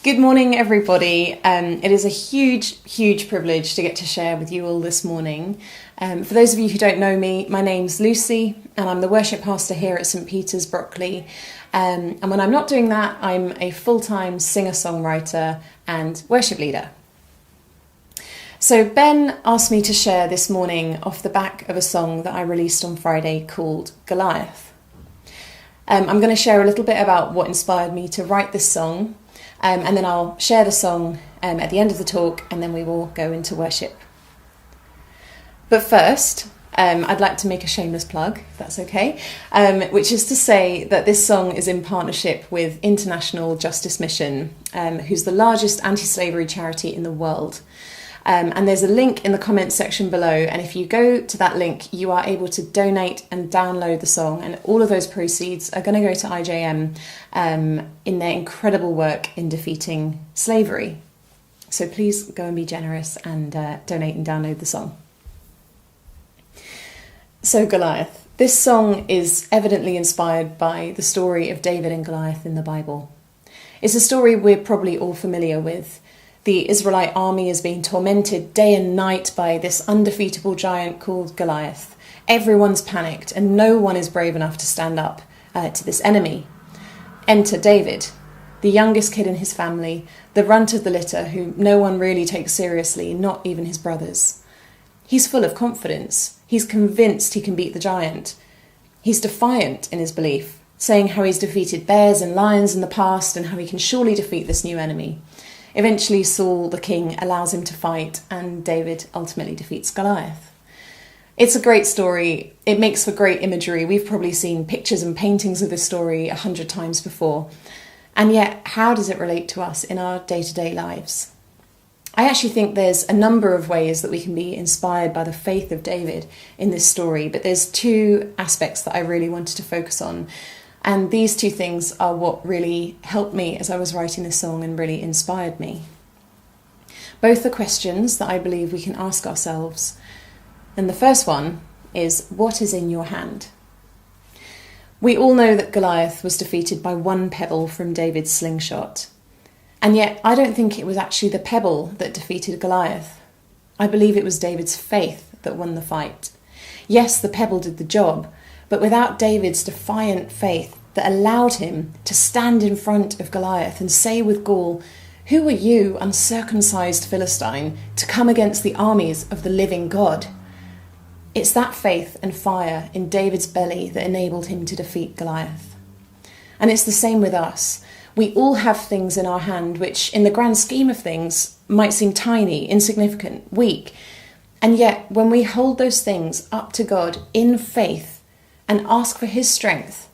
Good morning, everybody. It is a huge privilege to get to share with you all this morning. For those of you who don't know me, my name's Lucy, and I'm the worship pastor here at St. Peter's, Brockley. And when I'm not doing that, I'm a full-time singer-songwriter and worship leader. So Ben asked me to share this morning off the back of a song that I released on Friday called Goliath. I'm going to share a little bit about what inspired me to write this song. And then I'll share the song at the end of the talk, and then we will go into worship. But first, I'd like to make a shameless plug, if that's okay, which is to say that this song is in partnership with International Justice Mission, who's the largest anti-slavery charity in the world. And there's a link in the comments section below, and if you go to that link, you are able to donate and download the song, and all of those proceeds are going to go to IJM in their incredible work in defeating slavery. So please go and be generous and donate and download the song. So Goliath. This song is evidently inspired by the story of David and Goliath in the Bible. It's a story we're probably all familiar with. The Israelite army is being tormented day and night by this undefeatable giant called Goliath. Everyone's panicked and no one is brave enough to stand up to this enemy. Enter David, the youngest kid in his family, the runt of the litter who no one really takes seriously, not even his brothers. He's full of confidence. He's convinced he can beat the giant. He's defiant in his belief, saying how he's defeated bears and lions in the past and how he can surely defeat this new enemy. Eventually, Saul, the king, allows him to fight, and David ultimately defeats Goliath. It's a great story. It makes for great imagery. We've probably seen pictures and paintings of this story 100 times before. And yet, how does it relate to us in our day-to-day lives? I actually think there's a number of ways that we can be inspired by the faith of David in this story, but there's two aspects that I really wanted to focus on. And these two things are what really helped me as I was writing this song and really inspired me. Both are questions that I believe we can ask ourselves. And the first one is, what is in your hand? We all know that Goliath was defeated by one pebble from David's slingshot. And yet I don't think it was actually the pebble that defeated Goliath. I believe it was David's faith that won the fight. Yes, the pebble did the job, but without David's defiant faith that allowed him to stand in front of Goliath and say with gall, "Who are you, uncircumcised Philistine, to come against the armies of the living God?" It's that faith and fire in David's belly that enabled him to defeat Goliath. And it's the same with us. We all have things in our hand which, in the grand scheme of things, might seem tiny, insignificant, weak. And yet, when we hold those things up to God in faith, and ask for his strength,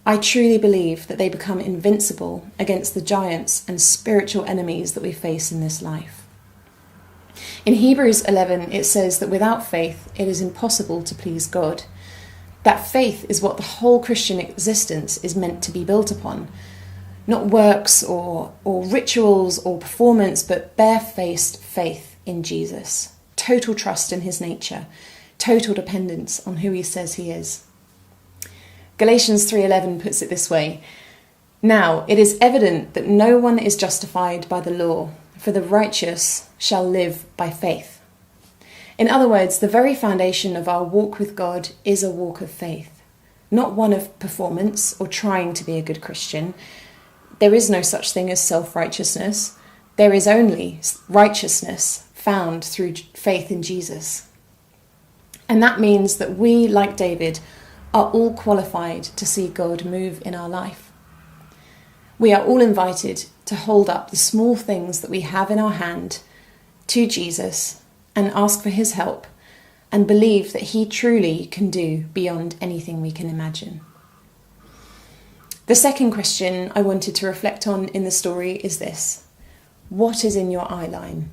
I truly believe that they become invincible against the giants and spiritual enemies that we face in this life. In Hebrews 11, it says that without faith, it is impossible to please God. That faith is what the whole Christian existence is meant to be built upon. Not works or rituals or performance, but barefaced faith in Jesus. Total trust in his nature. Total dependence on who he says he is. Galatians 3:11 puts it this way, "Now it is evident that no one is justified by the law, for the righteous shall live by faith." In other words, the very foundation of our walk with God is a walk of faith, not one of performance or trying to be a good Christian. There is no such thing as self-righteousness. There is only righteousness found through faith in Jesus. And that means that we, like David, are all qualified to see God move in our life. We are all invited to hold up the small things that we have in our hand to Jesus and ask for his help and believe that he truly can do beyond anything we can imagine. The second question I wanted to reflect on in the story is this: what is in your eye line?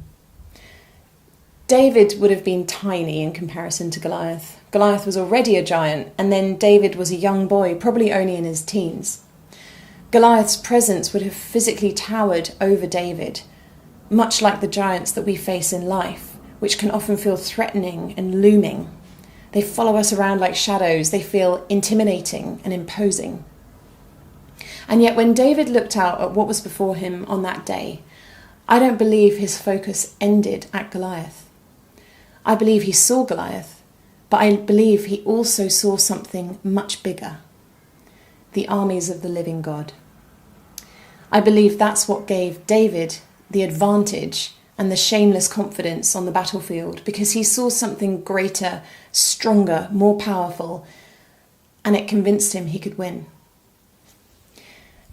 David would have been tiny in comparison to Goliath. Goliath was already a giant, and then David was a young boy, probably only in his teens. Goliath's presence would have physically towered over David, much like the giants that we face in life, which can often feel threatening and looming. They follow us around like shadows. They feel intimidating and imposing. And yet when David looked out at what was before him on that day, I don't believe his focus ended at Goliath. I believe he saw Goliath, but I believe he also saw something much bigger: the armies of the living God. I believe that's what gave David the advantage and the shameless confidence on the battlefield, because he saw something greater, stronger, more powerful, and it convinced him he could win.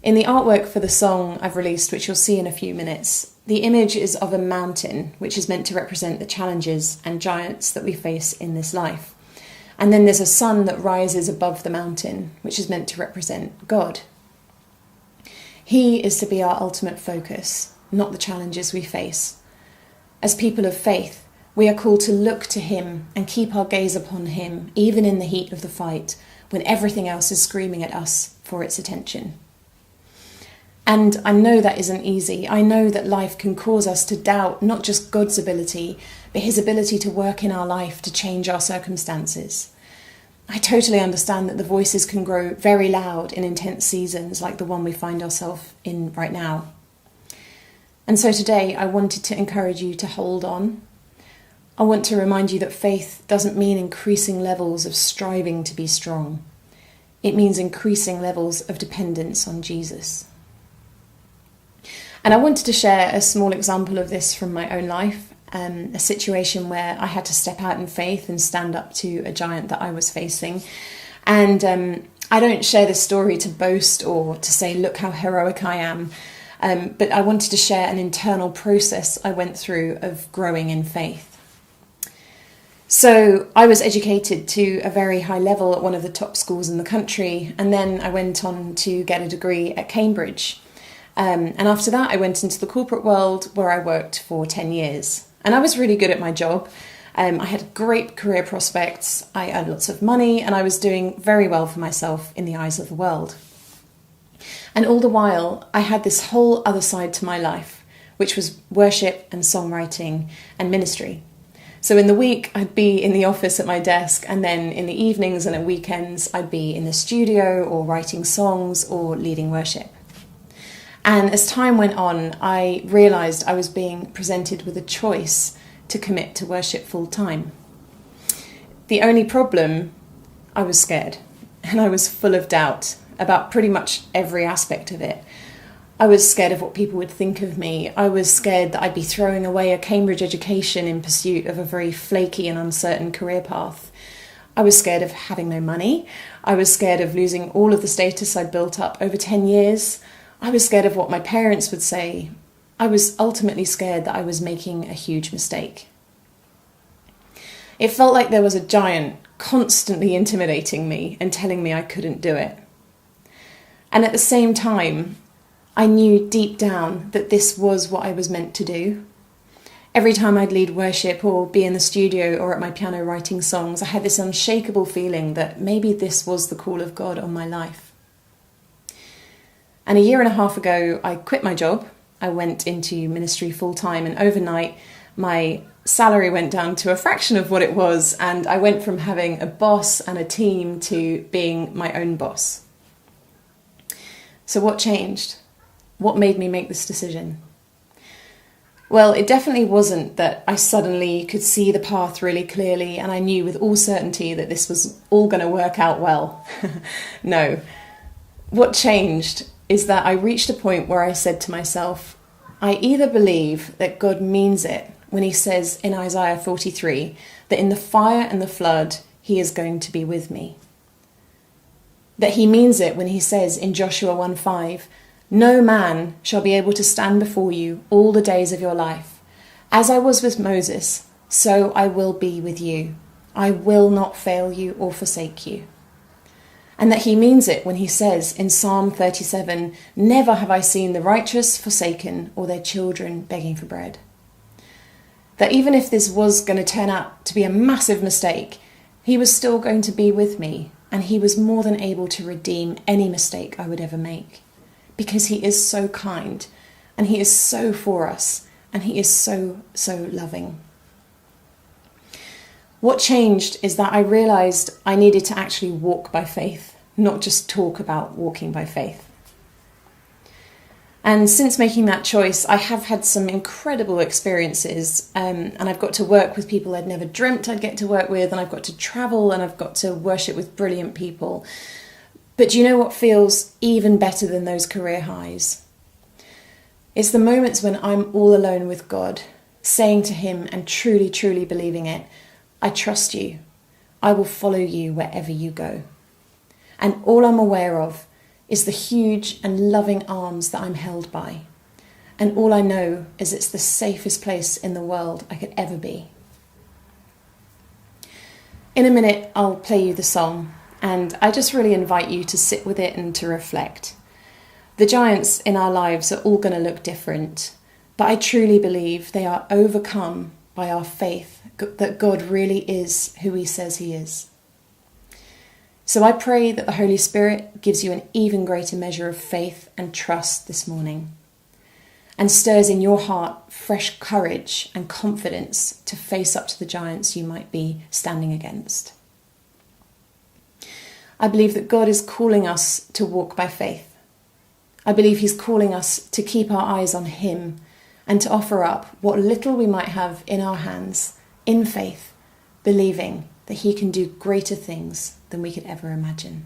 In the artwork for the song I've released, which you'll see in a few minutes, the image is of a mountain, which is meant to represent the challenges and giants that we face in this life. And then there's a sun that rises above the mountain, which is meant to represent God. He is to be our ultimate focus, not the challenges we face. As people of faith, we are called to look to him and keep our gaze upon him, even in the heat of the fight, when everything else is screaming at us for its attention. And I know that isn't easy. I know that life can cause us to doubt not just God's ability, but his ability to work in our life to change our circumstances. I totally understand that the voices can grow very loud in intense seasons like the one we find ourselves in right now. And so today I wanted to encourage you to hold on. I want to remind you that faith doesn't mean increasing levels of striving to be strong. It means increasing levels of dependence on Jesus. And I wanted to share a small example of this from my own life, a situation where I had to step out in faith and stand up to a giant that I was facing. And I don't share this story to boast or to say, look how heroic I am. But I wanted to share an internal process I went through of growing in faith. So I was educated to a very high level at one of the top schools in the country, and then I went on to get a degree at Cambridge. And after that, I went into the corporate world where I worked for 10 years. And I was really good at my job. I had great career prospects, I earned lots of money, and I was doing very well for myself in the eyes of the world. And all the while, I had this whole other side to my life, which was worship and songwriting and ministry. So in the week, I'd be in the office at my desk, and then in the evenings and at weekends, I'd be in the studio or writing songs or leading worship. And as time went on, I realised I was being presented with a choice to commit to worship full time. The only problem, I was scared, and I was full of doubt about pretty much every aspect of it. I was scared of what people would think of me. I was scared that I'd be throwing away a Cambridge education in pursuit of a very flaky and uncertain career path. I was scared of having no money. I was scared of losing all of the status I'd built up over 10 years. I was scared of what my parents would say. I was ultimately scared that I was making a huge mistake. It felt like there was a giant constantly intimidating me and telling me I couldn't do it. And at the same time, I knew deep down that this was what I was meant to do. Every time I'd lead worship or be in the studio or at my piano writing songs, I had this unshakable feeling that maybe this was the call of God on my life. And a year and a half ago, I quit my job. I went into ministry full time, and overnight, my salary went down to a fraction of what it was, and I went from having a boss and a team to being my own boss. So what changed? What made me make this decision? Well, it definitely wasn't that I suddenly could see the path really clearly and I knew with all certainty that this was all going to work out well. No. What changed is that I reached a point where I said to myself, I either believe that God means it when he says in Isaiah 43 that in the fire and the flood, he is going to be with me. That he means it when he says in Joshua 1:5, no man shall be able to stand before you all the days of your life. As I was with Moses, so I will be with you. I will not fail you or forsake you. And that he means it when he says in Psalm 37, never have I seen the righteous forsaken or their children begging for bread. That even if this was going to turn out to be a massive mistake, he was still going to be with me, and he was more than able to redeem any mistake I would ever make. Because he is so kind, and he is so for us, and he is so, so loving. What changed is that I realised I needed to actually walk by faith, not just talk about walking by faith. And since making that choice, I have had some incredible experiences, and I've got to work with people I'd never dreamt I'd get to work with, and I've got to travel, and I've got to worship with brilliant people. But do you know what feels even better than those career highs? It's the moments when I'm all alone with God, saying to him and truly, truly believing it, I trust you. I will follow you wherever you go. And all I'm aware of is the huge and loving arms that I'm held by. And all I know is it's the safest place in the world I could ever be. In a minute, I'll play you the song, and I just really invite you to sit with it and to reflect. The giants in our lives are all going to look different, but I truly believe they are overcome by our faith that God really is who he says he is. So I pray that the Holy Spirit gives you an even greater measure of faith and trust this morning, and stirs in your heart fresh courage and confidence to face up to the giants you might be standing against. I believe that God is calling us to walk by faith. I believe he's calling us to keep our eyes on him and to offer up what little we might have in our hands in faith, believing that he can do greater things than we could ever imagine.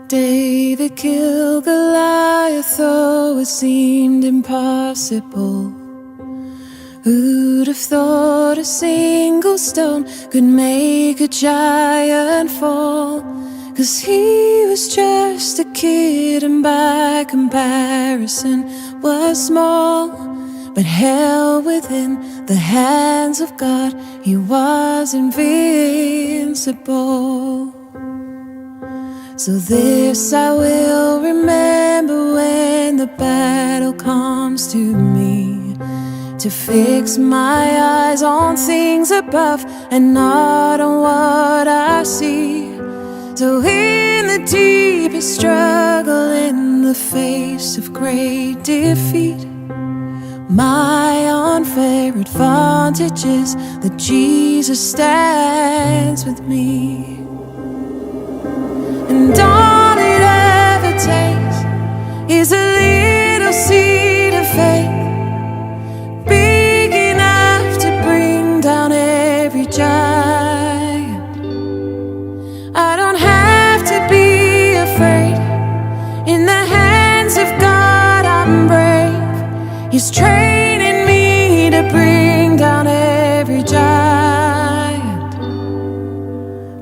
David killed Goliath, though it seemed impossible. Who'd have thought a single stone could make a giant fall? 'Cause he was just a kid and by comparison was small, but held within the hands of God, he was invincible. So this I will remember when the battle comes to me, to fix my eyes on things above and not on what I see. So in the deepest struggle, in the face of great defeat, my unfair advantage is that Jesus stands with me. And all it ever takes is a little seed of faith, big enough to bring down every giant. I don't have to be afraid. In the hands of God I'm brave. He's training me to bring down every giant.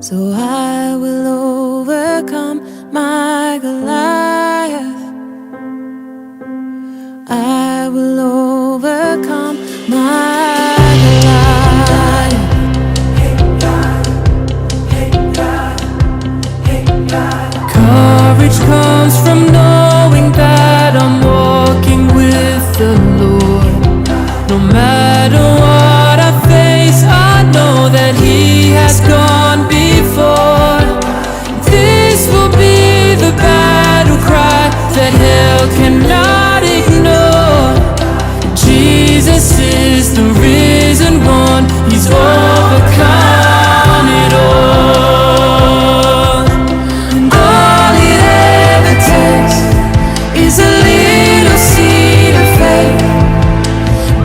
So I will overcome my Goliath. I will overcome my Goliath. Courage comes from knowing that I'm walking with the Lord. No matter what I face, I know that he has gone before. This will be the battle cry that hell cannot ignore. Jesus is the risen one, he's overcome it all. And all it ever takes is a little seed of faith,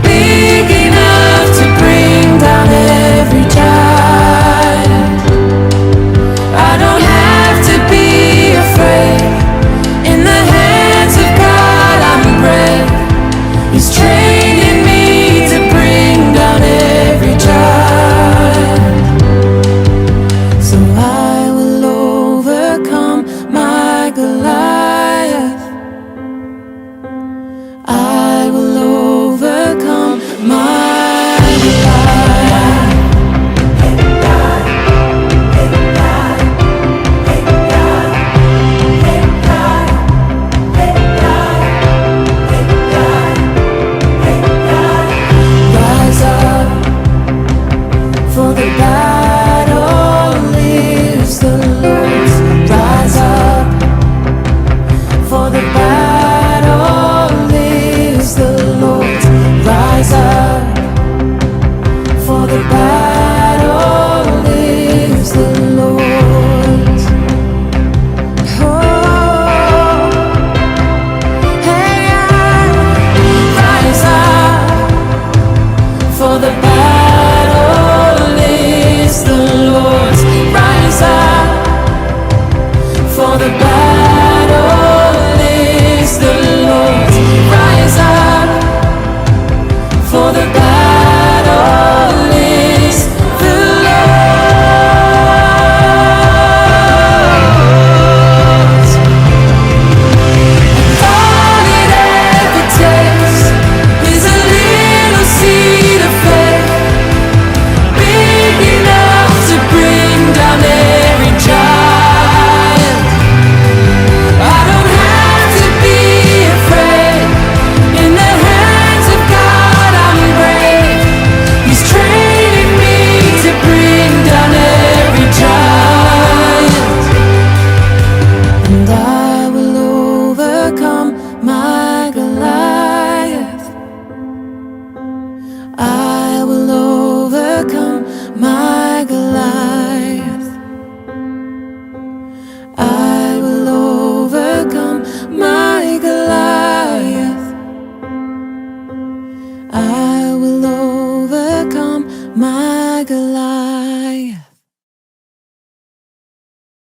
big enough to bring down every giant. I don't have to be afraid. In the hands of God I'm brave. He's training me to bring down every giant. So I will overcome my Goliath. I will overcome my Goliath. Rise up, for the battle is the Lord's. Rise up, for the battle is the Lord's. Rise up, my Goliath. I will overcome my Goliath. I will overcome my Goliath. I will overcome my Goliath.